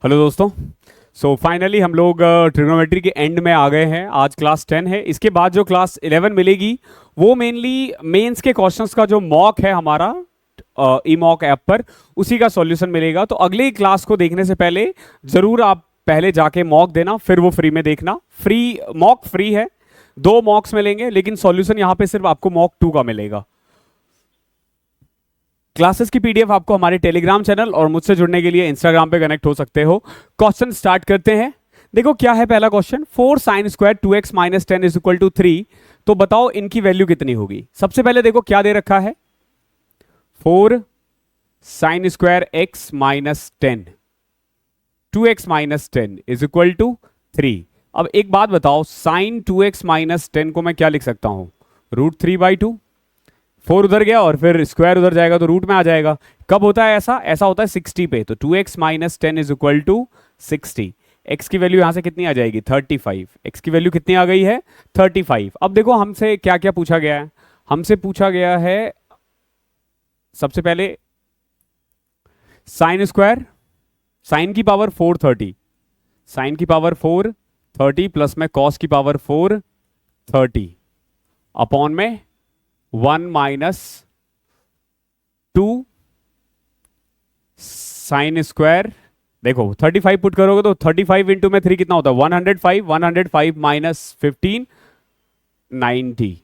Hello दोस्तों। Finally हम लोग ट्रिग्नोमेट्री के एंड में आ गए हैं। आज क्लास 10 है। इसके बाद जो क्लास 11 मिलेगी वो मेनली मेंस के क्वेश्चंस का जो मॉक है हमारा ई मॉक ऐप पर, उसी का सॉल्यूशन मिलेगा। तो अगली क्लास को देखने से पहले ज़रूर आप पहले जाके मॉक देना, फिर वो फ्री में देखना। फ्री मॉक फ्री है, 2 मॉक्स मिलेंगे, लेकिन सॉल्यूशन यहाँ पे सिर्फ आपको मॉक 2 का मिलेगा। क्लासेस की पीडीएफ आपको हमारे टेलीग्राम चैनल और मुझसे जुड़ने के लिए इंस्टाग्राम पे कनेक्ट हो सकते हो। क्वेश्चन स्टार्ट करते हैं। देखो क्या है पहला question, 4 sine square 2x minus 10 is equal to 3। तो बताओ इनकी वैल्यू कितनी होगी। सबसे पहले देखो क्या दे रखा है, 4 sine square x minus 10 2x minus 10 is equal to 3। अब एक बात बताओ, साइन 2x माइनस 10 को मैं क्या लिख सकता हूं, √3/2। 4 उधर गया और फिर स्क्वायर उधर जाएगा तो रूट में आ जाएगा। कब होता है ऐसा, ऐसा होता है 60 पे। तो 2x minus 10 is equal to 60। x की वैल्यू यहां से कितनी आ जाएगी, 35। x की वैल्यू कितनी आ गई है, 35। अब देखो हमसे क्या क्या पूछा गया है। हमसे पूछा गया है सबसे पहले साइन स्क्वायर, साइन की पावर 430, साइन की पावर 430 प्लस में कॉस की पावर 430 अपॉन में 1 माइनस 2 साइन स्क्वायर। देखो 35 पुट करोगे तो 35 इंटू में 3 कितना होता है, 105। 105 माइनस 15 90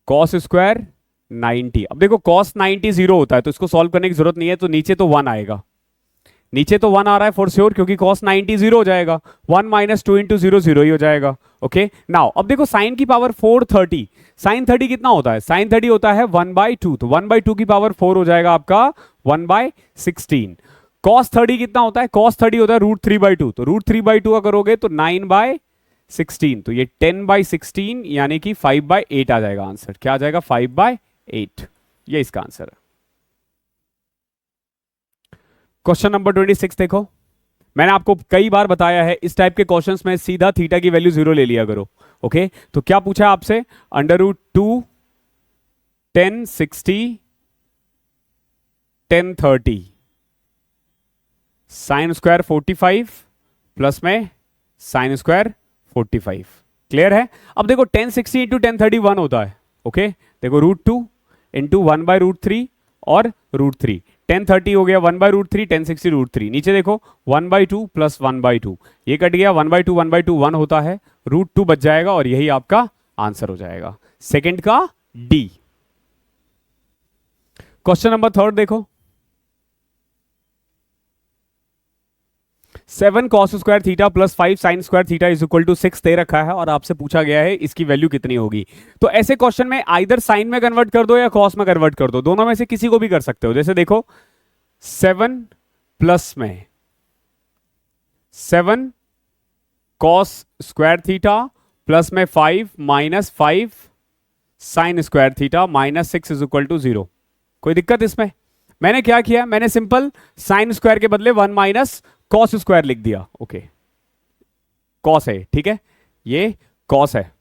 कॉस स्क्वायर 90। अब देखो कॉस 90 जीरो होता है तो इसको सॉल्व करने की जरूरत नहीं है, तो नीचे तो 1 आएगा। नीचे तो 1 आ रहा है फॉर श्योर, क्योंकि cos 90 जीरो हो जाएगा। 1 माइनस 2 इंटू 0 0 ही हो जाएगा। ओके नाउ अब देखो साइन की पावर 430, साइन 30 कितना होता है, साइन 30 होता है 1/2। तो 1/2 की पावर 4 हो जाएगा आपका 1/16। cos 30 कितना होता है, cos 30 होता है √3/2। तो √3/2 का करोगे तो 9/16। तो ये 10/16 यानी कि 5/8 आ जाएगा आंसर। क्या आ जाएगा, 5/8। ये इसका आंसर है। क्वेश्चन नंबर 26 देखो। मैंने आपको कई बार बताया है इस टाइप के क्वेश्चंस में सीधा थीटा की वैल्यू 0 ले लिया करो। ओके तो क्या पूछा है आपसे, √2 10 60 10 30 साइन स्क्वायर 45 प्लस में साइन स्क्वायर 45। क्लियर है। अब देखो 10 60 इंटू 10 30 1 होता है। ओके देखो √2 इंटू 1/√3 और √3। 10 30 हो गया 1/√3, 10 60 √3। नीचे देखो 1/2 प्लस 1/2, ये कट गया 1/2 1/2 1 होता है, √2 बच जाएगा और यही आपका आंसर हो जाएगा, सेकंड का डी। क्वेश्चन नंबर 3 देखो, 7 cos square theta plus 5 sine square theta is equal to 6 दे रखा है और आपसे पूछा गया है इसकी वैल्यू कितनी होगी। तो ऐसे क्वेश्चन में आइदर साइन में कन्वर्ट कर दो या कॉस में कन्वर्ट कर दो, दोनों में से किसी को भी कर सकते हो। जैसे देखो 7 प्लस में 7 cos स्क्वायर थीटा प्लस में 5 minus 5 sine square theta minus 6 is equal to 0। कोई दिक्कत इसमें। मैंने क्या किया, मैंने सिंपल साइन स्क्वायर के बदले 1 माइनस कॉस स्क्वायर लिख दिया। ओके कॉस है, ठीक है, ये कॉस है,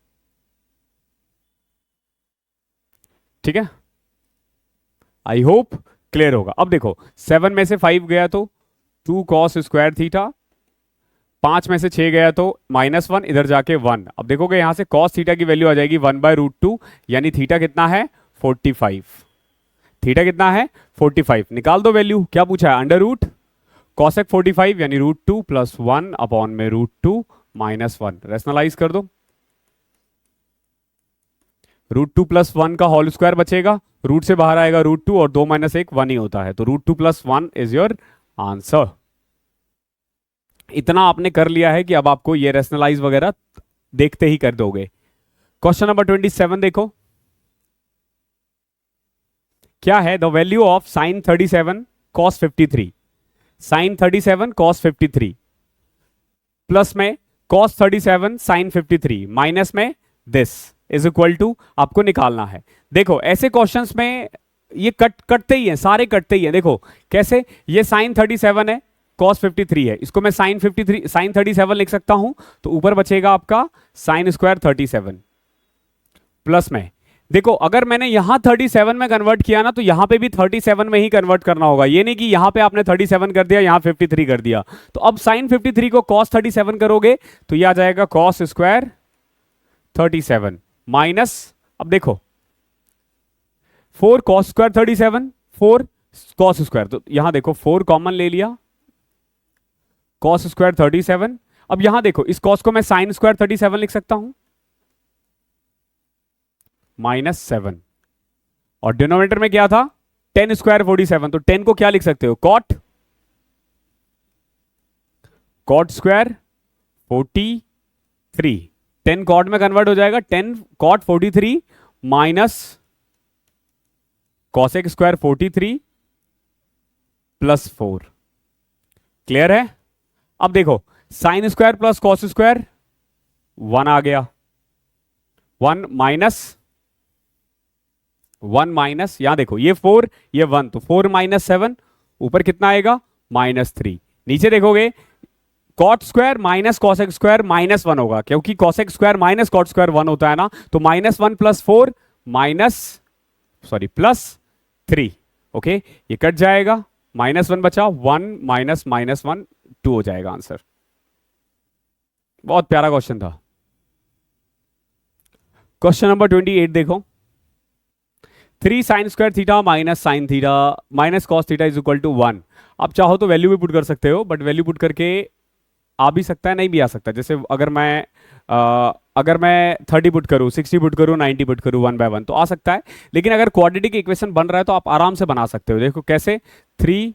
ठीक है। आई होप क्लियर होगा। अब देखो 7 में से 5 गया तो 2 cos स्क्वायर थीटा, 5 में से 6 गया तो -1, इधर जाके 1। अब देखोगे यहां से cos थीटा की वैल्यू आ जाएगी 1/√2, यानी थीटा कितना है 45। थीटा कितना है 45, निकाल दो वैल्यू। क्या पूछा है, अंडर रूट cosec 45 यानी √2 प्लस 1 अपॉन में √2 माइनस 1। रेशनलाइज कर दो, √2 प्लस 1 का होल स्क्वायर बचेगा, रूट से बाहर आएगा √2 और 2 माइनस 1 1 ही होता है। तो √2 प्लस 1 इज योर आंसर। इतना आपने कर लिया है कि अब आपको ये रेशनलाइज वगैरह देखते ही कर दोगे। क्वेश्चन नंबर 27 देखो क्या है, the value of sine 37 cos 53, sine 37 cos 53 plus में cos 37 साइन 53 माइनस में दिस इज इक्वल टू आपको निकालना है। देखो ऐसे क्वेश्चंस में ये कटते ही हैं, सारे कटते ही हैं। देखो कैसे, ये साइन 37 है, cos 53 है, इसको मैं साइन 37 लिख सकता हूं। तो ऊपर बचेगा आपका साइन स्क्वायर 37 प्लस में देखो अगर मैंने यहां 37 में कन्वर्ट किया ना, तो यहां पे भी 37 में ही कन्वर्ट करना होगा। ये नहीं कि यहां पे आपने 37 कर दिया, यहां 53 कर दिया। तो अब साइन 53 को कॉस 37 करोगे तो ये आ जाएगा कॉस स्क्वायर 37 माइनस, अब देखो 4 कॉस स्क्वायर 37, 4 कॉस स्क्वायर, तो यहां देखो 4 कॉमन ले लिया, कॉस स्क्वायर 37। अब यहां देखो इस कॉस को मैं साइन स्क्वायर 37 लिख सकता हूं, -7, और डिनोमिनेटर में क्या था, टेन स्क्वायर 47, तो 10 को क्या लिख सकते हो, कॉट, कॉट स्क्वायर 43, 10 कॉट में कन्वर्ट हो जाएगा, 10 cot 43 minus cosec square 43 plus 4। Clear है। अब देखो sine square plus cos square 1 आ गया, 1 माइनस यहां देखो ये 4 ये 1, तो 4 - 7, ऊपर कितना आएगा -3। नीचे देखोगे cot square minus cosec square -1 होगा, क्योंकि cosec square minus cot square 1 होता है ना, तो -1 प्लस 4 प्लस 3। ओके, ये कट जाएगा, -1 बचा, 1 माइनस -1 2 हो जाएगा आंसर। बहुत प्यारा क्वेश्चन था। क्वेश्चन नंबर 28 देखो, 3 sine square theta minus sine theta minus cos theta is equal to 1। आप चाहो तो वैल्यू भी पुट कर सकते हो, बट वैल्यू पुट करके आ भी सकता है, नहीं भी आ सकता। जैसे अगर मैं 30 पुट करूं, 60 पुट करूं, 90 पुट करूं, 1 बाय 1 तो आ सकता है। लेकिन अगर क्वाड्रेटिक इक्वेशन बन रहा है तो आप आराम से बना सकते हो। देखो कैसे, 3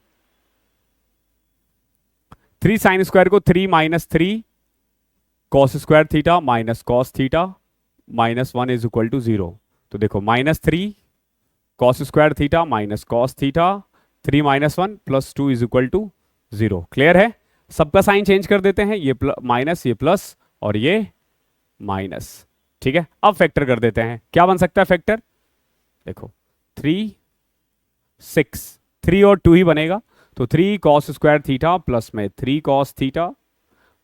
साइन स्क्वायर को 3 minus 3 cos square theta minus cos theta -1 is equal to 0। तो देखो -3 cos square theta minus cos theta, 3 - 1 plus 2 is equal to 0। Clear है। सबका साइन चेंज कर देते हैं, ये माइनस, ये प्लस और ये माइनस। ठीक है, अब फैक्टर कर देते हैं। क्या बन सकता है फैक्टर, देखो 3 6, 3 और 2 ही बनेगा, तो 3 कॉस स्क्वायर थीटा प्लस में 3 cos theta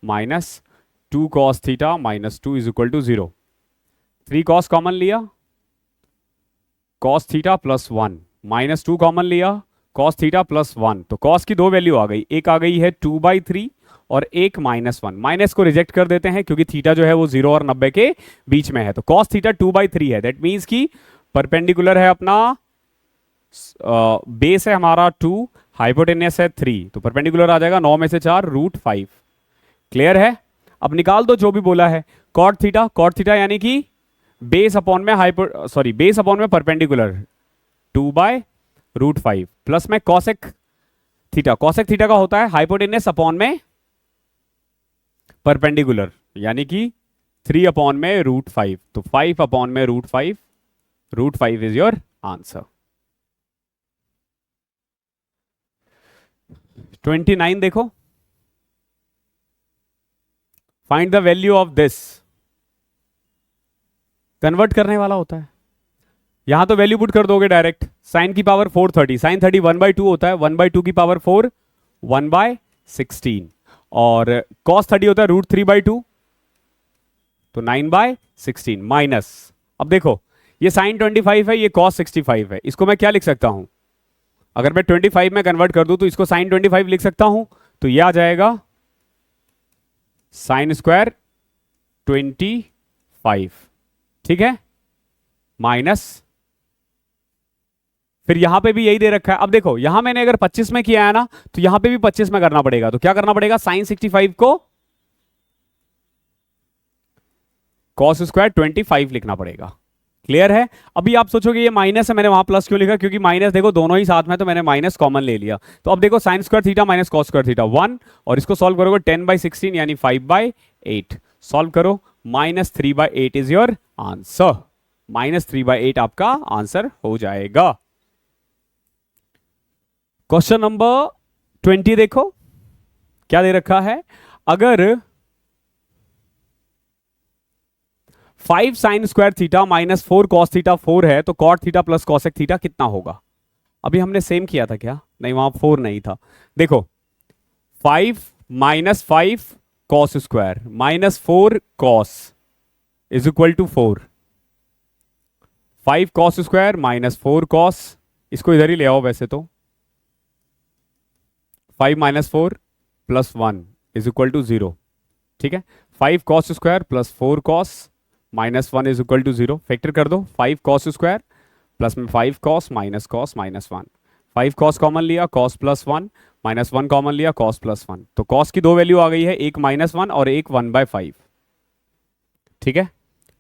minus 2 cos theta minus 2 is equal to 0। 3 cos common लिया, cos theta plus 1 minus 2 common लिया, कॉस थीटा प्लस 1, तो कॉस की दो वैल्यू आ गई, एक आ गई है 2/3 और एक -1। माइनस को रिजेक्ट कर देते हैं क्योंकि थीटा जो है वो 0 और 90 के बीच में है, तो कॉस थीटा 2/3 है। दैट मीन्स कि परपेंडिकुलर है अपना, बेस है हमारा 2, हाइपोटेनियस है 3, तो परपेंडिकुलर आ जाएगा 9 में से 4 √5। क्लियर है। अब निकाल दो जो भी बोला है, कॉट थीटा यानी कि बेस अपॉन में परपेंडिकुलर 2/√5 प्लस में कॉसेक थीटा का होता है हाइपोटेनियस अपॉन में परपेंडिकुलर यानी कि 3 अपॉन में √5, तो 5 अपॉन में √5 इज योर आंसर। 29 देखो, find the value of this. Convert करने वाला होता है, यहां तो वैल्यू पुट कर दोगे डायरेक्ट। साइन की पावर 430, साइन 30 1/2 होता है, 1/2 की पावर 4 1/16, और cos 30 होता है √3/2, तो 9/16 माइनस, अब देखो ये साइन 25 है, ये cos 65 है, इसको मैं क्या लिख सकता हूं, अगर मैं 25 में कन्वर्ट कर दूं तो इसको साइन 25 लिख सकता हूं, तो ये आ जाएगा साइन स्क्वायर 25। ठीक है, माइनस, फिर यहां पे भी यही दे रखा है। अब देखो यहां मैंने अगर 25 में किया है ना, तो यहां पे भी 25 में करना पड़ेगा, तो क्या करना पड़ेगा, साइन 65 को कॉस स्क्वायर 25 लिखना पड़ेगा। क्लियर है। अभी आप सोचोगे ये माइनस है, मैंने वहां प्लस क्यों लिखा, क्योंकि माइनस देखो दोनों ही साथ में, तो मैंने माइनस कॉमन ले लिया। तो अब देखो sine square theta minus cos square theta 1, और इसको सॉल्व करोगे 10/16 यानी 5/8, सॉल्व करो, -3/8 इज योर आंसर। -3/8 आपका आंसर हो जाएगा। क्वेश्चन नंबर 20 देखो, क्या दे रखा है, अगर 5 sine square theta minus 4 cos theta 4 है, तो cot theta plus cosec theta कितना होगा। अभी हमने सेम किया था क्या, नहीं वहां 4 नहीं था। देखो 5 - 5 cos square minus 4 cos is equal to 4, 5 cos square minus 4 cos, इसको इधर ही ले आओ वैसे तो, 5 minus 4 plus 1 is equal to 0। ठीक है, 5 cos square plus 4 cos minus 1 is equal to 0। Factor कर दो, 5 कॉस स्क्वायर प्लस में 5 कॉस माइनस 1। 5 कॉस कॉमन लिया, कॉस प्लस 1 माइनस 1 कॉमन लिया, कॉस प्लस 1। तो कॉस की दो वैल्यू आ गई है, एक -1 और एक 1/5। ठीक है,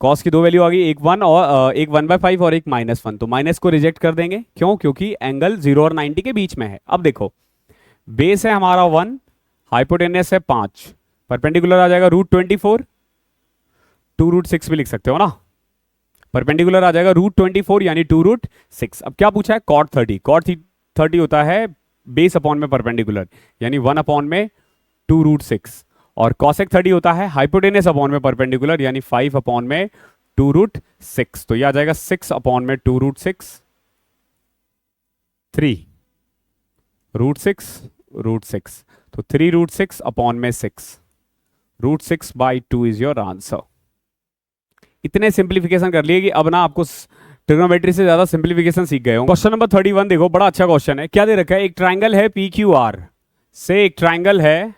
कॉस की दो वैल्यू आ गई, एक 1 और एक 1/5 और एक -1। तो माइनस को रिजेक्ट कर देंगे, क्यों? क्योंकि एंगल 0 और 90 के बीच में है। अब देखो, बेस है हमारा 1, हाइपोटेनस है 5, परपेंडिकुलर आ जाएगा √24, 2√6 भी लिख सकते हो ना। परपेंडिकुलर आ जाएगा √24 यानी 2√6। अब क्या पूछा है? कॉट 30। कॉट 30 होता है बेस अपॉन में परपेंडिकुलर, यानी 1 अपॉन में 2√6। और कॉसेक 30 होता है हाइपोटेनस अपॉन में परपेंडिकुलर, यानी 5 अपॉन में 2√6। तो यह आ जाएगा 6 अपॉन में 2√6, 3√6 तो 3√6 अपॉन में 6, √6/2 इज योर आंसर। इतने सिंप्लीफिकेशन कर लिए कि अब ना आपको ट्रिग्नोमेट्री से ज्यादा सिंप्लीफिकेशन सीख गए हो। क्वेश्चन नंबर 31 देखो, बड़ा अच्छा क्वेश्चन है। क्या दे रखा है? एक ट्राइंगल है PQR से, एक ट्राइंगल है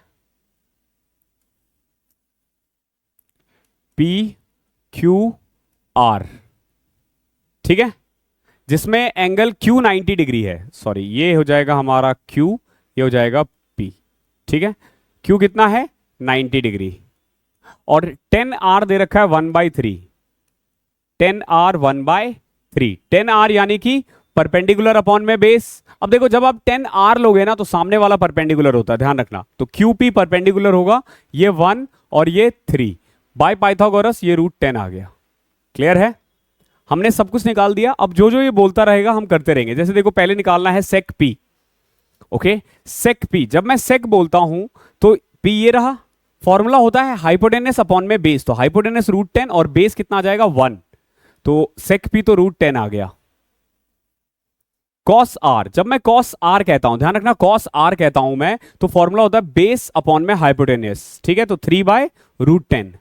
PQR, ठीक है, जिसमें एंगल Q 90 डिग्री है। सॉरी, ये हो जाएगा हमारा Q, ये हो जाएगा P। ठीक है, Q कितना है? 90 डिग्री। और 10R दे रखा है 1/3, 10R 1/3, 10R यानी कि परपेंडिकुलर अपॉन में बेस। अब देखो, जब आप 10R लोगे ना तो सामने वाला परपेंडिकुलर होता है, ध्यान रखना। तो QP परपेंडिकुलर होगा, ये 1 और ये 3, बाय पाइथागोरस ये √10 आ गया। क्लियर है? हमने सब कुछ निकाल दिया। अब जो जो ये बोलता रहेगा हम करते रहेंगे। जैसे देखो, पहले निकालना है सेक P। ओके, सेक P, जब मैं सेक बोलता हूं तो P ये रहा। फॉर्मूला होता है हाइपोटेनस अपॉन में बेस, तो हाइपोटेनस √10 और बेस कितना आ जाएगा? 1। तो सेक P तो √10 आ गया। कॉस R, जब मैं कॉस R कहता हूं, ध्यान रखना, कॉस R कहता हूं मैं, तो फॉर्मूला होता है बेस अपॉन में हाइपोटेनस। ठीक है, तो 3/√10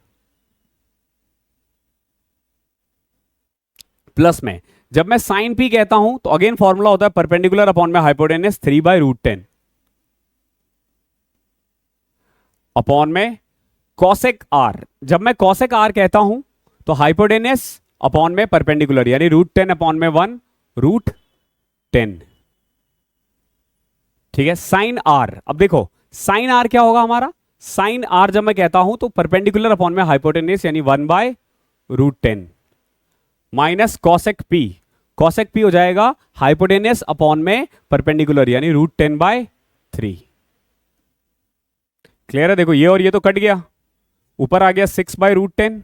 प्लस में, जब मैं साइन P कहता हूं तो अगेन फॉर्मूला होता है परपेंडिकुलर अपॉन में हाइपोटेनस, 3/√10 अपॉन में कॉसेक R। जब मैं कॉसेक R कहता हूं तो हाइपोटेनस अपॉन में परपेंडिकुलर, यानी √10 अपॉन में 1, √10। ठीक है, साइन R। अब देखो, साइन R क्या होगा हमारा? साइन R जब मैं कहता हूं तो परपेंडिकुलर अपॉन में हाइपोटेनस, यानी 1/√10 minus cosec P। Cosec P हो जाएगा हाइपोटेनस अपॉन में परपेंडिकुलर, यानी √10/3। क्लियर है? देखो, ये और ये तो कट गया, ऊपर आ गया 6/√10,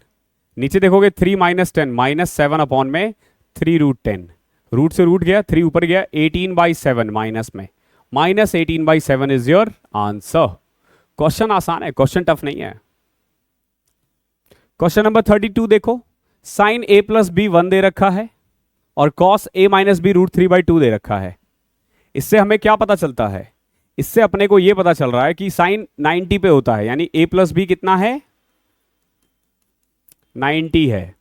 नीचे देखोगे 3 - 10 -7 अपॉन में 3√10। रूट से रूट गया, 3 ऊपर गया, 18/7 माइनस में, -18/7 इज योर आंसर। क्वेश्चन आसान है, क्वेश्चन टफ नहीं है। क्वेश्चन नंबर 32 देखो, साइन A + B 1 दे रखा है और कॉस A - B √3/2 दे रखा है। इससे हमें क्या पता चलता है? इससे अपने को यह पता चल रहा है कि साइन 90 पे होता है, यानी A + B कितना है? 90 है।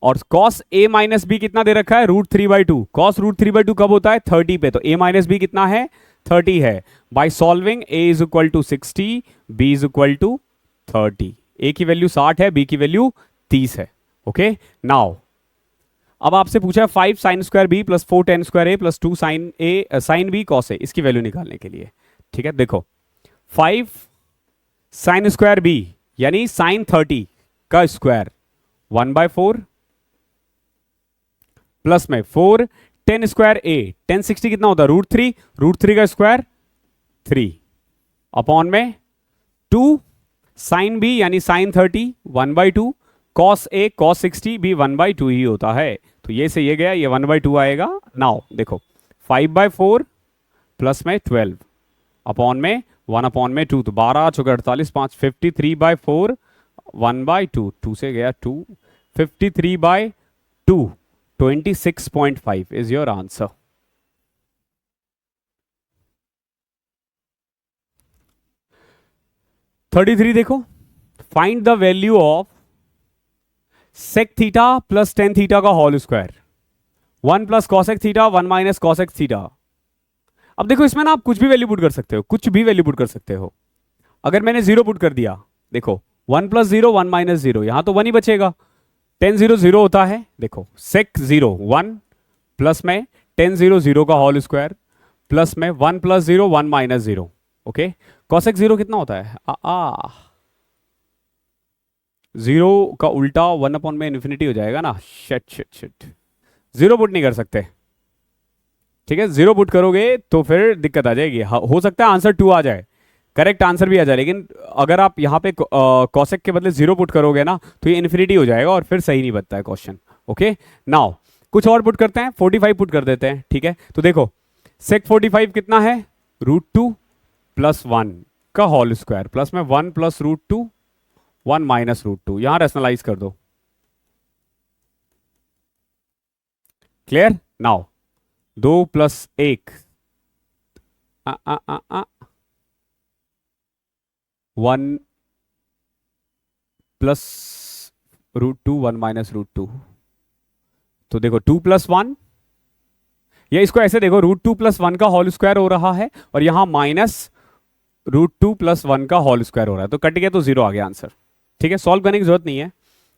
और cos A - B कितना दे रखा है? √3/2। cos √3/2 कब होता है? 30 पे। तो A - B कितना है? 30 है। By solving A = 60, B = 30। A की वैल्यू 60 है, B की वैल्यू 30 है। ओके, नाउ अब आपसे पूछा है 5 sin² B + 4 tan² A + 2 sin B cos A, इसकी वैल्यू निकालने के लिए। ठीक है, देखो 5 sin² B यानी sin 30 का स्क्वायर 1/4 प्लस में 4 tan² A, tan 60 कितना होता है? √3, √3 का स्क्वायर 3 अपॉन में 2 sin B यानी sin 30 1/2 cos A cos 60 भी 1/2 ही होता है। तो ये से ये गया, ये 1/2 आएगा। नाउ देखो 5/4 प्लस में 12 अपॉन में 1 अपॉन में 2, तो 12 चौके 48, 5 53/4 1/2, 2 से गया 2, 53/2 26.5 इज योर आंसर। थर्टी देखो, find the value of sec theta + tan theta का whole square. 1 plus cosec theta 1 minus cosec theta. अब देखो इसमें ना आप कुछ भी वैल्यू पुट कर सकते हो, कुछ भी वैल्यू पुट कर सकते हो। अगर मैंने 0 पुट कर दिया, देखो 1 प्लस 0 1 माइनस 0, यहां तो 1 ही बचेगा। 10 0 0 होता है, देखो सेक 0 1 प्लस में 10 0 0 का होल स्क्वायर प्लस में 1 प्लस 0 1 माइनस 0। ओके, कॉसेक 0 कितना होता है? जीरो का उल्टा 1 अपॉन में इन्फिनिटी हो जाएगा ना। Shit shit shit, zero put नहीं कर सकते। ठीक है, जीरो पुट करोगे तो फिर दिक्कत आ जाएगी। हो सकता है आंसर 2 आ जाए, करेक्ट आंसर भी आ जाए, लेकिन अगर आप यहाँ पे कॉसेक के बदले 0 पुट करोगे ना तो ये इन्फिनिटी हो जाएगा और फिर सही नहीं बनता है क्वेश्चन। ओके, नाउ कुछ और पुट करते हैं, 45 पुट कर देते हैं। ठीक है, तो देखो सेक 45 कितना है? √2 प्लस 1 का होल स्क्वायर प्लस में 1 प्लस √2 1 माइनस √2। यहां रेशनलाइज कर दो। Clear? Now 2 plus 1 1 plus √2 1 minus √2। तो देखो 2 प्लस 1, या इसको ऐसे देखो √2 प्लस 1 का होल स्क्वायर हो रहा है और यहां माइनस √2 प्लस 1 का होल स्क्वायर हो रहा है, तो कट गया तो 0 आ गया आंसर। ठीक है, सॉल्व करने की जरूरत नहीं है,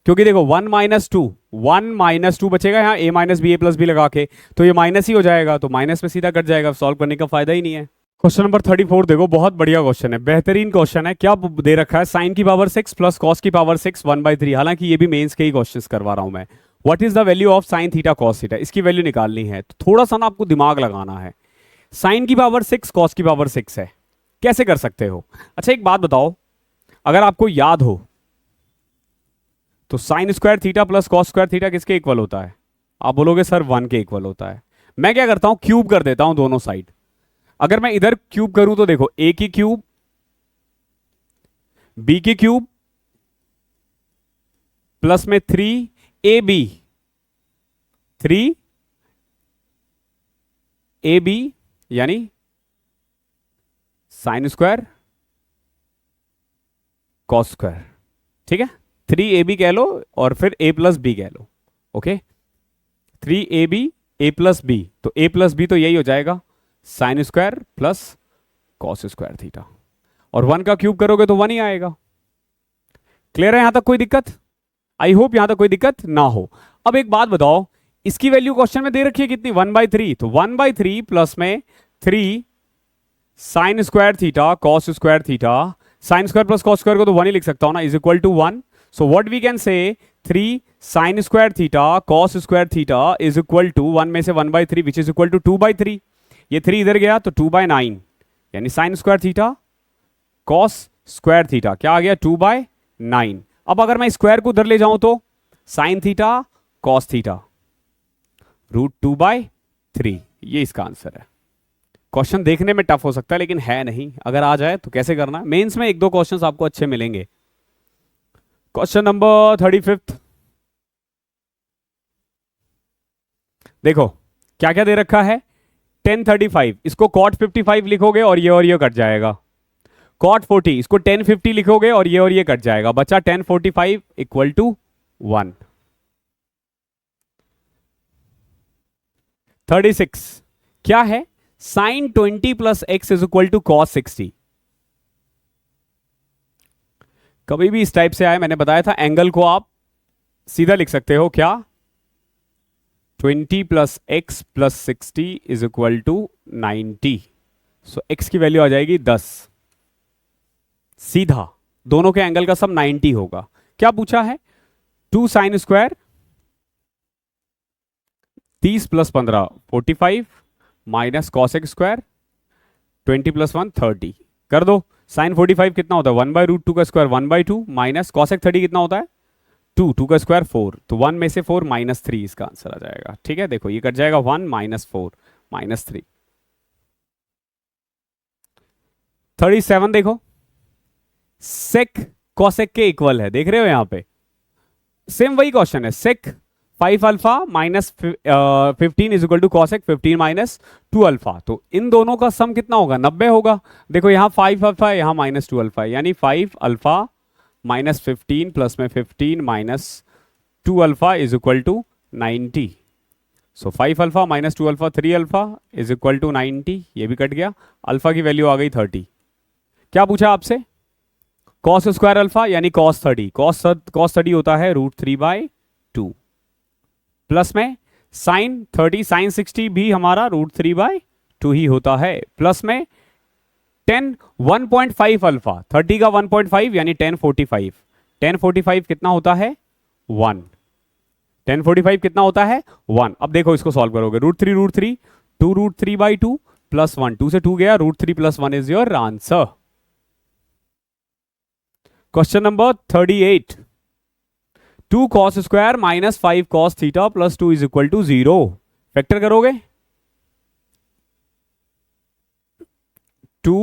क्योंकि देखो 1 माइनस 2 बचेगा यहाँ, a minus B A plus B लगा के, तो ये माइनस ही हो जाएगा, तो माइनस में सीधा कट जाएगा, सॉल्व करने का फायदा ही नहीं है। क्वेश्चन नंबर 34 देखो, बहुत बढ़िया क्वेश्चन है, बेहतरीन क्वेश्चन है। क्या दे रखा है? साइन की पावर 6 प्लस कॉस की पावर 6 1/3। हालांकि ये भी मेंस के ही क्वेश्चंस करवा रहा हूं मैं। What is the value of sine theta cos theta? इसकी वैल्यू निकालनी है, तो थोड़ा सा ना आपको दिमाग लगाना है। साइन की पावर 6 कॉस की पावर 6 है, कैसे कर सकते हो? अच्छा एक बात बताओ, अगर आपको याद हो तो sign square theta plus cos square theta किसके इक्वल होता है? आप बोलोगे सर 1 के इक्वल होता है। मैं क्या करता हूं, क्यूब कर देता हूं दोनों साइड। अगर मैं इधर क्यूब करूं तो देखो a की क्यूब b की क्यूब प्लस में 3ab 3ab यानी साइन स्क्वायर कॉस स्क्वायर। ठीक है, 3ab कह लो और फिर a प्लस बी कह लो। Okay, 3ab a plus B, तो a प्लस बी तो यही हो जाएगा sine square plus cos square theta, और 1 का क्यूब करोगे तो 1 ही आएगा। क्लियर है यहां तक? कोई दिक्कत? आई होप यहां तक कोई दिक्कत ना हो। अब एक बात बताओ, इसकी वैल्यू क्वेश्चन में दे रखी है कितनी? 1/3, तो 1/3 प्लस में 3 sine square theta cos square theta, sine square plus cos square को तो 1 ही लिख सकता हूं ना, is equal to 1। So what we can say 3 sine square theta cos square theta is equal to 1 में से 1/3 विच इज इक्वल टू 2/3। ये 3 इधर गया तो 2/9, यानी sign square theta cos square theta क्या आ गया? 2/9। अब अगर मैं स्क्वायर को उधर ले जाऊं तो साइन थीटा कॉस थीटा √2/3, ये इसका आंसर है। क्वेश्चन देखने में टफ हो सकता है लेकिन है नहीं, अगर आ जाए तो कैसे करना है। मेंस में 1-2 क्वेश्चंस आपको अच्छे मिलेंगे। क्वेश्चन नंबर 35 देखो क्या क्या दे रखा है? tan 35, इसको cot 55 लिखोगे और ये कट जाएगा। cot 40, इसको tan 50 लिखोगे और ये कट जाएगा, बचा tan 45 इक्वल टू 1। 36 क्या है? sin 20 plus X is equal to cos 60। कभी भी इस टाइप से आए, मैंने बताया था एंगल को आप सीधा लिख सकते हो क्या? 20 plus X plus 60 is equal to 90। So X की वैल्यू आ जाएगी 10। सीधा दोनों के एंगल का सम 90 होगा। क्या पूछा है? 2 sine square 30 plus 15 45 minus cos x square 20 plus 1 30 कर दो। साइन 45 कितना होता है? 1/√2 का स्क्वायर 1/2 माइनस कॉसेक 30 कितना होता है? 2 का स्क्वायर 4, तो 1 में से 4 माइनस 3 इसका आंसर आ जाएगा। ठीक है, देखो ये कट जाएगा 1 माइनस 4 माइनस 3। 37 देखो सेक कॉसेक के इक्वल है, देख रहे हो यहां पे सेम वही क्वेश्चन है। Sec 5 alpha minus 15 is equal to cosec 15 minus 2 alpha, तो इन दोनों का सम कितना होगा? 90 होगा। देखो यहां 5 अल्फा है, यहां माइनस 2 अल्फा है, यानी 5 अल्फा माइनस 15 प्लस में 15 minus 2 alpha is equal to 90। So 5 alpha minus 2 alpha 3 alpha is equal to 90, ये भी कट गया, अल्फा की वैल्यू आ गई 30। क्या पूछा आपसे? कॉस स्क्वायर अल्फा यानी कॉस 30, कॉस 30 होता है √3/2, प्लस में साइन 30 साइन 60 भी हमारा √3/2 ही होता है, प्लस में 10 1.5 अल्फा 30 का 1.5 यानी 1045, 1045 कितना होता है 1, 1045 कितना होता है 1। अब देखो इसको सॉल्व करोगे, √3 2 √3/2 प्लस 1, 2 से 2 गया, √3 plus 1 is your answer. Question number 38, 2 cos square minus 5 cos theta plus 2 is equal to 0, factor करोगे 2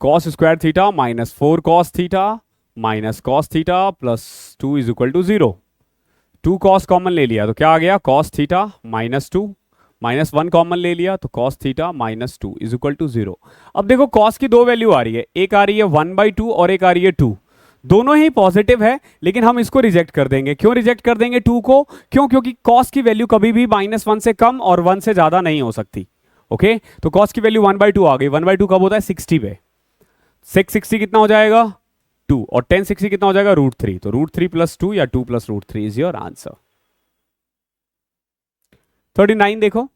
cos square theta minus 4 cos theta minus cos theta plus 2 is equal to 0। 2 cos common ले लिया तो क्या आ गया cos theta minus 2, minus 1 common ले लिया तो cos theta minus 2 is equal to 0। अब देखो cos की दो वैल्यू आ रही है, एक आ रही है 1/2 और एक आ रही है 2, दोनों ही पॉजिटिव है, लेकिन हम इसको रिजेक्ट कर देंगे। क्यों रिजेक्ट कर देंगे 2 को? क्यों? क्योंकि cos की वैल्यू कभी भी -1 से कम और 1 से ज्यादा नहीं हो सकती। ओके, तो cos की वैल्यू 1/2 आ गई, 1/2 कब होता है 60 पे, 660 कितना हो जाएगा 2 और 1060 कितना हो जाएगा √3, तो √3 प्लस 2 या 2 प्लस √3 इज योर आंसर। 39 देखो,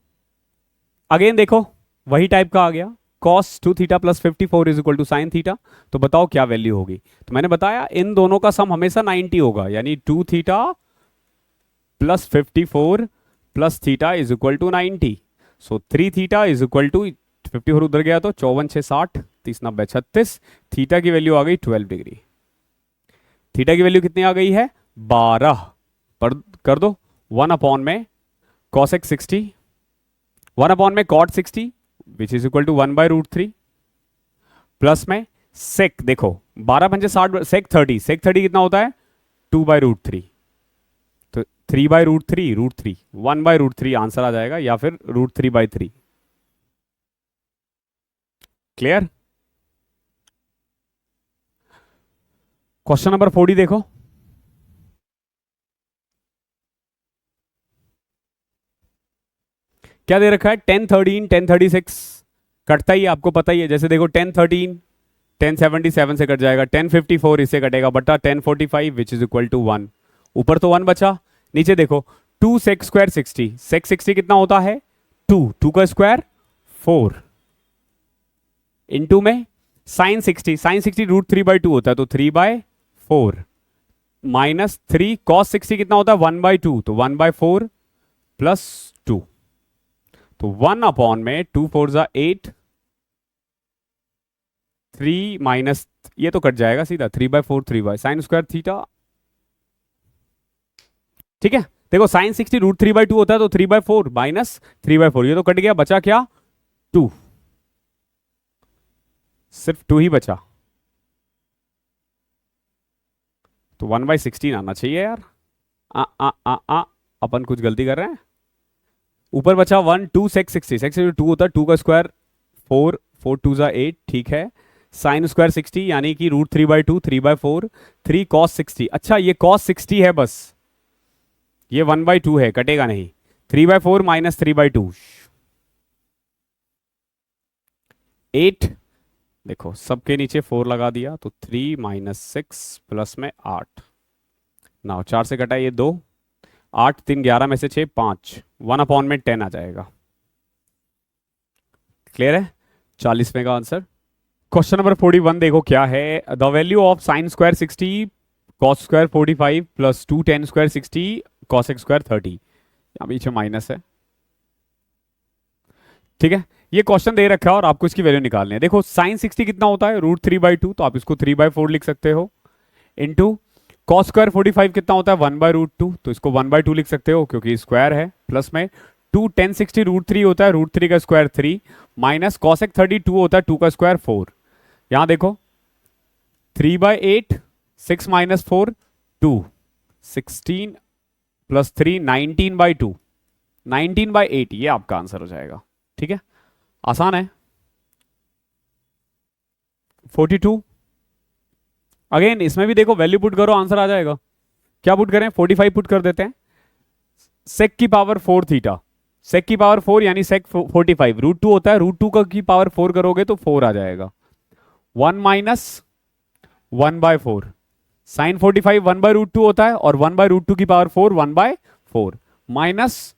अगेन देखो वही टाइप का आ गया, cos 2 theta plus 54 is equal to sine theta, तो बताओ क्या वैल्यू होगी? तो मैंने बताया इन दोनों का सम हमेशा 90 होगा, यानी 2 theta plus 54 plus theta is equal to 90, so 3 theta is equal to 54 उधर गया तो 54 6 60 30 90 36, थीटा की वैल्यू आ गई 12 डिग्री। थीटा की वैल्यू कितनी आ गई है 12, पर कर दो 1 अपॉन में cosec 60, 1 अपॉन में cot 60 which is equal to 1/√3, plus में sec, देखो 12 पंजे 60, sec 30, sec 30 कितना होता है 2/√3, तो 3/√3 √3 1/√3 आंसर आ जाएगा, या फिर √3/3। क्लियर? क्वेश्चन नंबर 40 देखो, क्या दे रखा है 10 13 10 36, कटता ही आपको पता ही है, जैसे देखो 10 13 1077 से कट जाएगा, 1054 इससे कटेगा बटा 1045 विच इज इक्वल टू 1, ऊपर तो 1 बचा, नीचे देखो 2 sec स्क्वायर 60, sec 60 कितना होता है 2 का स्क्वायर 4, इनटू में sin 60 √3/2 होता है तो 3/4, माइनस 3 cos 60 कितना होता है 1/2 तो 1/4 प्लस 2, तो 1 अपॉन में 2 4 जा 8, 3 माइनस ये तो कट जाएगा सीधा 3/4 3 साइन स्क्वायर थीटा। ठीक है, देखो साइन 60 √3/2 होता है तो 3/4 माइनस 3/4, ये तो कट गया, बचा क्या 2, सिर्फ 2 ही बचा, तो 1/16 आना चाहिए यार। अपन कुछ गलती कर रहे हैं, ऊपर बचा 1 2 sec 60, sec 60 2 होता है 2 का स्क्वायर 4 4 2 जा 8, ठीक है, साइन स्क्वायर 60 यानी कि √3/2 3/4, 3 cos 60, अच्छा ये cos 60 है बस, ये 1/2 है, कटेगा नहीं, 3/4 माइनस 3/2 8, देखो सबके नीचे 4 लगा दिया तो 3 माइनस 6 प्लस में 8, ना 4 से कटा ये 2, 8 3 11 में से 6 5, 1 अपॉन में 10 आ जाएगा। क्लियर है? 40 में का आंसर। क्वेश्चन नंबर 41 देखो क्या है, the value of sine square 60 cos square 45 plus 2 ten square 60 cosec square 30, यहाँ पीछे माइनस है। ठीक है, ये क्वेश्चन दे रखा है और आपको इसकी वैल्यू निकालनी है। देखो साइन 60 कितना होता है √3/2, तो आप इसको 3/4 लिख सकते हो, इनटू कॉस स्क्वायर 45 कितना होता है 1/√2, तो इसको 1/2 लिख सकते हो क्योंकि स्क्वायर है, प्लस में 2 1060 √3 होता है, √3 का स्क्वायर 3, माइनस कॉसेक 32 होता है 2 का स्क्वायर 4, यहां देखो 3/8 6 माइनस 4 2 16 प्लस 3 19/2 19/8, ये आपका आंसर हो जाएगा। ठीक है, आसान है। 42 अगेन इसमें भी देखो वैल्यू पुट करो आंसर आ जाएगा। क्या पुट करें 45 पुट कर देते हैं, सेक की पावर 4 थीटा, सेक की पावर 4 यानी सेक 45, √2 होता है, √2 का की पावर 4 करोगे तो 4 आ जाएगा। 1 माइनस 1/4, साइन 45 1/√2 होता है, और 1/√2 की पावर 4 1/4, माइनस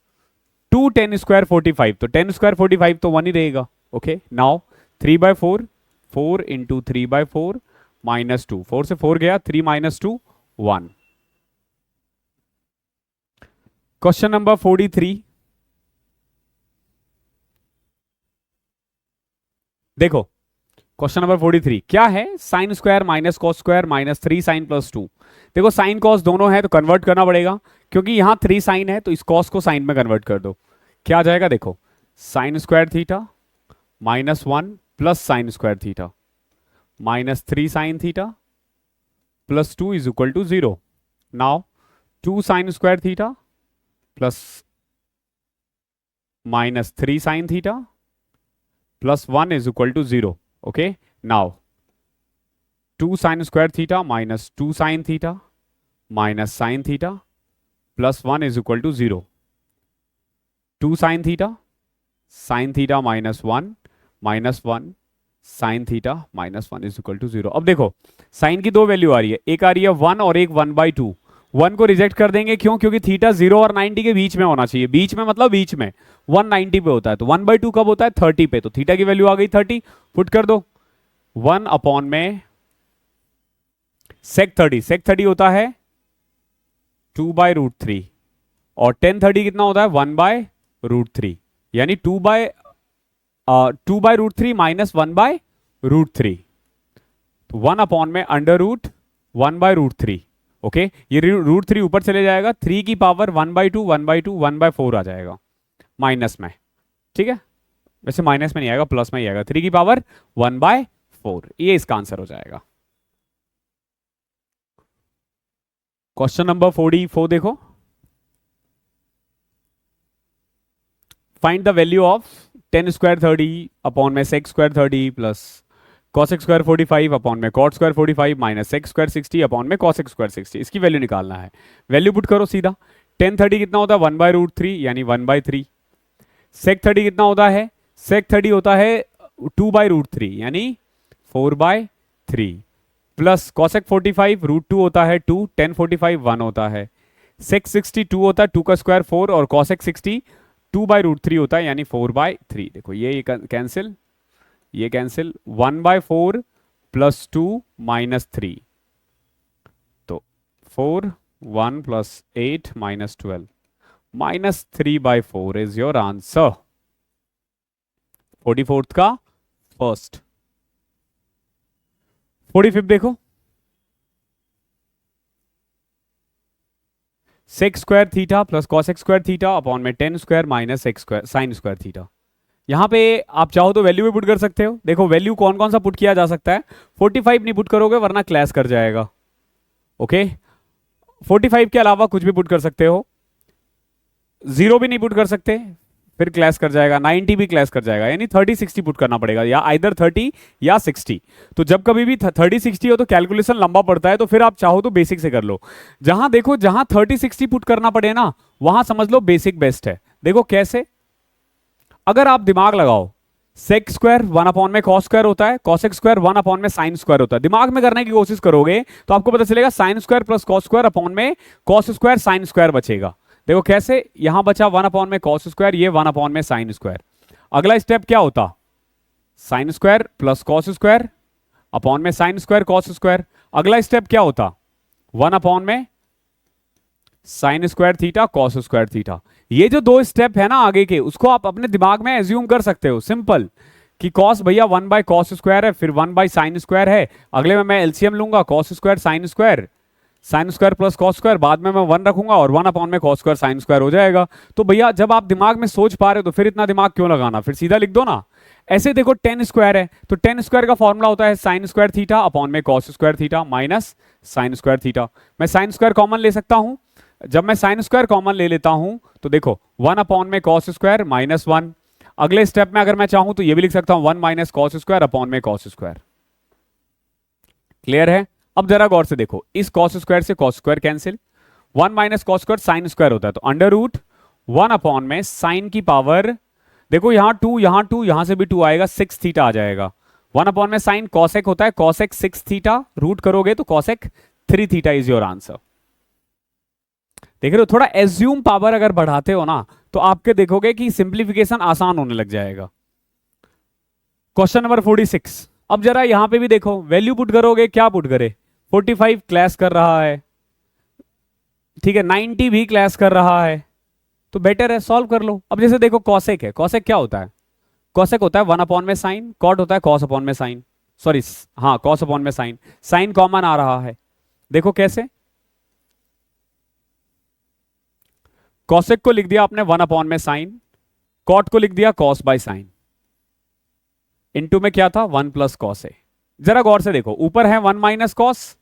2 10 स्क्वायर 45, तो 10 स्क्वायर 45 तो 1 ही रहेगा। ओके, नाउ 3/4, 4 इंटू 3/4 माइनस 2, 4 से 4 गया, 3 माइनस 2 1। क्वेश्चन नंबर 43, देखो क्वेश्चन नंबर 43 क्या है, sine square minus cos square minus 3 sine plus 2। देखो साइन कॉस दोनों है तो कन्वर्ट करना पड़ेगा, क्योंकि यहां 3 साइन है तो इस कॉस को साइन में कन्वर्ट कर दो। क्या आ जाएगा, देखो sine square theta minus 1 plus sine square theta minus 3 sine theta plus 2 is equal to 0। Now 2 sine square theta plus minus 3 sine theta plus 1 is equal to 0। Okay, now 2 sine square theta minus 2 sine theta minus sine theta plus 1 is equal to 0। 2 sine theta minus 1 minus 1 sine theta minus 1 is equal to 0। अब देखो sign की दो value आ रही है, एक आ रही है 1 और एक 1/2। 1 को रिजेक्ट कर देंगे, क्यों, क्योंकि थीटा 0 और 90 के बीच में होना चाहिए, बीच में मतलब बीच में 190 पे होता है, तो 1/2 कब होता है, 30 पे, तो थीटा की वैल्यू आ गई 30, पुट कर दो 1 अपॉन में सेक 30 होता है 2/√3, और tan 30 कितना होता है 1/√3, यानी 2/√3 माइनस 1/√3, तो 1 अपॉन में अंडर रूट 1/√3। ओके, ये √3 ऊपर चले जाएगा, 3 की पावर 1/2 1/2 1/4 आ जाएगा माइनस में। ठीक है, वैसे माइनस में नहीं आएगा, प्लस में ही आएगा, 3 की पावर 1/4, ये इसका आंसर हो जाएगा। क्वेश्चन नंबर 44 देखो, find the value of tan square 30 upon में sec square 30 plus cosec square 45 upon में cot square 45 minus sec square 60 upon में cosec स्क्वायर 60। इसकी वैल्यू निकालना है, वैल्यू पुट करो सीधा। tan 30 कितना होता है 1/√3 यानी 1/3। sec 30 कितना होता है, sec 30 होता है 2/√3 यानी 4/3, प्लस cosec 45 √2 होता है 2, tan 45 1 होता है, sec 60 2 होता है, 2 का स्क्वायर 4, और cosec 60 2/√3 होता है यानी 4/3। देखो ये कैंसिल, ये कैंसिल, 1/4 प्लस 2 माइनस 3, तो 4 1 plus 8 minus 12 minus 3/4 is your answer. 44th का फर्स्ट। 45 देखो, sec square theta plus cosec square theta upon में tan square minus sec square sine square theta. यहां पे आप चाहो तो वैल्यू भी पुट कर सकते हो। देखो वैल्यू कौन कौन सा पुट किया जा सकता है, 45 नहीं पुट करोगे वरना क्लैश कर जाएगा। ओके, 45 के अलावा कुछ भी पुट कर सकते हो, 0 भी नहीं पुट कर सकते फिर क्लैश कर जाएगा, 90 भी क्लैश कर जाएगा, यानी 30 60 पुट करना पड़ेगा, या आइदर 30 या 60। तो जब कभी भी 30 60 हो तो कैलकुलेशन लंबा पड़ता है, तो फिर आप चाहो तो बेसिक से कर लो। जहां देखो जहां 30 60 पुट करना पड़े ना, वहां समझ लो बेसिक बेस्ट है। देखो कैसे, अगर आप दिमाग लगाओ, सेक स्क्वायर 1 अपॉन में कॉस स्क्वायर होता है, कॉसेक स्क्वायर 1 अपॉन में साइन स्क्वायर होता है। दिमाग में करने की कोशिश करोगे तो आपको पता चलेगा sign square plus cos square upon में कॉस स्क्वायर साइन स्क्वायर बचेगा। देखो कैसे, यहां बचा 1 अपॉन में कॉस स्क्वायर, ये 1 अपॉन में साइन स्क्वायर। अगला स्टेप क्या होता, sign square plus cos square upon में साइन स्क्वायर कॉस स्क्वायर। अगला स्टेप क्या होता, 1 अपॉन में sign square theta cos square theta. ये जो दो स्टेप है ना आगे के, उसको आप अपने दिमाग में एज्यूम कर सकते हो सिंपल, कि कॉस भैया 1 बाय कॉस स्क्वायर है, फिर 1 बाय साइन स्क्वायर है, अगले में मैं एलसीएम लूंगा cos square sine square plus cos square, बाद में मैं 1 रखूंगा और 1 अपॉन में कॉस स्क्वायर साइन स्क्वायर हो जाएगा। तो भैया जब आप दिमाग में सोच पा रहे हो तो फिर इतना दिमाग क्यों लगाना, फिर सीधा लिख दो ना। ऐसे देखो tan स्क्वायर है, तो tan स्क्वायर का फॉर्मूला होता है साइन स्क्वायर थीटा अपॉन में cos square theta minus sign square theta. मैं साइन स्क्वायर कॉमन ले सकता हूं, जब मैं साइन स्क्वायर कॉमन ले लेता हूं तो देखो 1 अपॉन में कॉस स्क्वायर माइनस 1। अगले स्टेप में अगर मैं चाहूं तो ये भी लिख सकता हूं 1 माइनस कॉस स्क्वायर अपॉन में कॉस स्क्वायर। क्लियर है? अब जरा गौर से देखो, इस कॉस स्क्वायर से cos square cancel, 1 minus cos square sine square होता है, तो अंडर रूट 1 अपॉन में साइन की पावर, देखो यहां 2 यहां 2 यहां से भी 2 आएगा, 6 थीटा आ जाएगा। 1 अपॉन में साइन कॉसेक होता है, कॉसेक 6 थीटा, रूट करोगे तो cosec 3 theta is your answer. देख रहे हो, थोड़ा एज्यूम पावर अगर बढ़ाते हो ना तो आपके देखोगे कि सिंप्लीफिकेशन आसान होने लग जाएगा। Question number 46। अब जरा यहां पे भी देखो, वैल्यू पुट करोगे, क्या पुट करे, 45 क्लैश कर रहा है, ठीक है, 90 भी क्लैश कर रहा है, तो बेटर है सॉल्व कर लो। अब जैसे देखो कॉसेक है, कॉसेक क्या होता है, कॉसेक होता है 1 अपॉन में साइन, कॉट होता है कॉस अपॉन में साइन, सॉरी हाँ कॉस अपॉन में साइन, साइन कॉमन आ रहा है, देखो कैसे, कॉसेक को लिख दिया आपने 1 अपॉन में साइन, कॉट को लिख दिया कॉस बाय साइन, इनटू में क्या था 1 प्लस कॉस है। जरा गौर से देखो, ऊपर है 1 minus cos,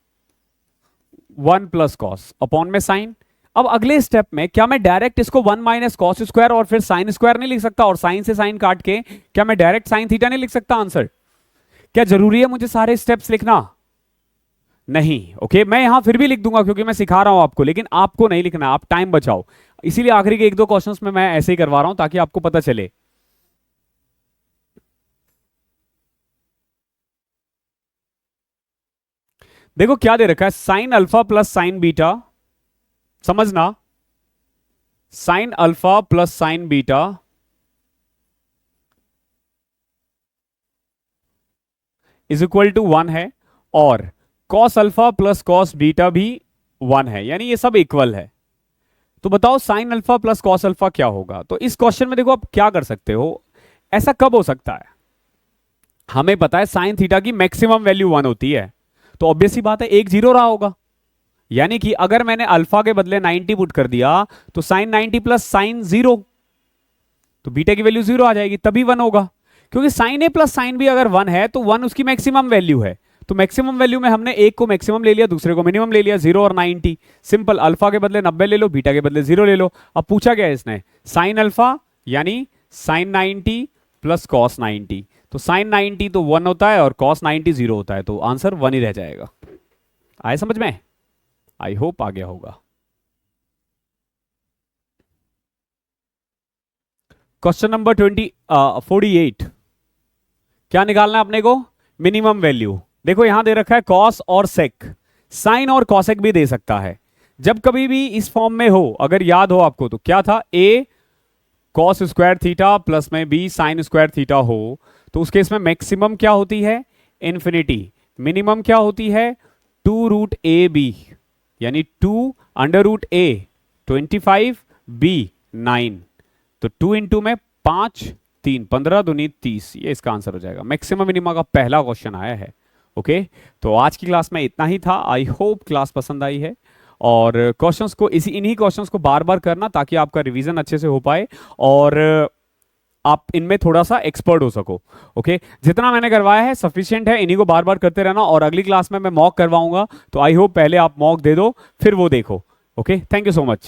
1 plus cos upon में साइन। अब अगले स्टेप में क्या मैं डायरेक्ट इसको 1 माइनस कॉस स्क्वायर और फिर साइन स्क्वायर नहीं लिख सकता, और साइन से साइन काट के क्या मैं डायरेक्ट साइन थीटा नहीं लिख सकता आंसर? क्या जरूरी है मुझे सारे स्टेप्स लिखना? नहीं। ओके, मैं यहां फिर भी लिख दूंगा क्योंकि मैं सिखा रहा हूं आपको, लेकिन आपको नहीं लिखना, आप टाइम बचाओ, इसीलिए आखिरी के 1-2 क्वेश्चंस में मैं ऐसे ही करवा रहा हूं ताकि आपको पता चले। देखो क्या दे रखा है, sine alpha plus sine beta, समझना, sine alpha plus sine beta is equal to 1 है, और cos alpha plus cos beta भी 1 है, यानी ये सब इक्वल है। तो बताओ sign alpha plus cos alpha क्या होगा? तो इस क्वेश्चन में देखो आप क्या कर सकते हो, ऐसा कब हो सकता है, हमें पता है साइन थीटा की मैक्सिमम वैल्यू 1 होती है, तो ऑब्वियस सी बात है एक जीरो रहा होगा, यानी कि अगर मैंने अल्फा के बदले 90 पुट कर दिया तो साइन 90 प्लस साइन 0, तो बीटा की वैल्यू 0 आ जाएगी, तभी 1 होगा, क्योंकि साइन ए प्लस साइन बी अगर 1 है तो 1 उसकी मैक्सिमम वैल्यू है, तो मैक्सिमम वैल्यू में हमने एक को मैक्सिमम ले लिया, दूसरे को मिनिमम ले लिया, 0 और 90, सिंपल, अल्फा के बदले 90 ले लो, बीटा के बदले 0 ले लो। अब पूछा क्या है इसने, साइन अल्फा यानी साइन 90 प्लस कॉस 90, तो साइन 90 तो 1 होता है और कॉस 90 0 होता है, तो आंसर 1 ही रह जाएगा। आए समझ में? आई होप आ गया होगा। क्वेश्चन नंबर 48, क्या निकालना है अपने को, मिनिमम वैल्यू। देखो यहां दे रखा है कॉस और सेक, साइन और कॉसेक भी दे सकता है, जब कभी भी इस फॉर्म में हो, अगर याद हो आपको तो क्या था, ए कॉस स्क्वायर थीटा प्लस में बी साइन स्क्वायर थीटा हो, तो उस केस में मैक्सिमम क्या होती है, इन्फिनिटी, मिनिमम क्या होती है 2 रूट ए बी, यानी 2 अंडर रूट ए 25 बी 9, तो 2 इंटू में 5 3 15 दूनी 30, ये इसका आंसर हो जाएगा। मैक्सिमम मिनिमम का पहला क्वेश्चन आया है। ओके, तो आज की क्लास में इतना ही था, आई होप क्लास पसंद आई है, और क्वेश्चंस को इन्हीं क्वेश्चंस को बार बार करना ताकि आपका रिवीजन अच्छे से हो पाए और आप इनमें थोड़ा सा एक्सपर्ट हो सको। ओके, जितना मैंने करवाया है सफिशिएंट है, इन्हीं को बार बार करते रहना, और अगली क्लास में मैं मॉक करवाऊंगा, तो आई होप पहले आप मॉक दे दो फिर वो देखो। Okay, thank you so much.